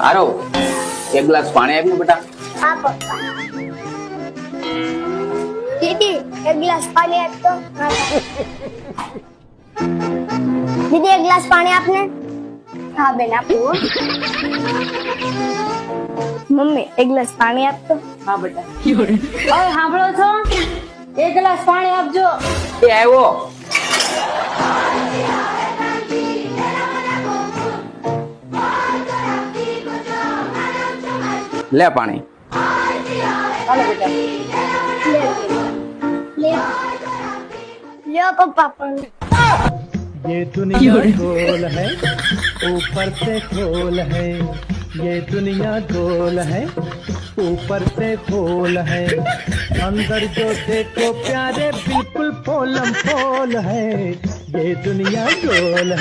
આરો એક ગ્લાસ પાણી આપ ને બેટા. હા પપ્પા. દીદી એક ગ્લાસ પાણી આપતો. દીદી એક ગ્લાસ પાણી આપને. હા બેન આપું. મમ્મી એક ગ્લાસ પાણી આપતો. હા બેટા. હવે સાંભળો છો, એક ગ્લાસ પાણી આપજો. એ આવ્યો. લે પાણી. હાલો બેટા. લ્યો પપ્પા પણ. ये दुनिया गोल है, ऊपर से खोल है. ये दुनिया गोल है, ऊपर से खोल है. अंदर जो देखो प्यारे बिल्कुल पोलम पोल है. ये दुनिया गोल है.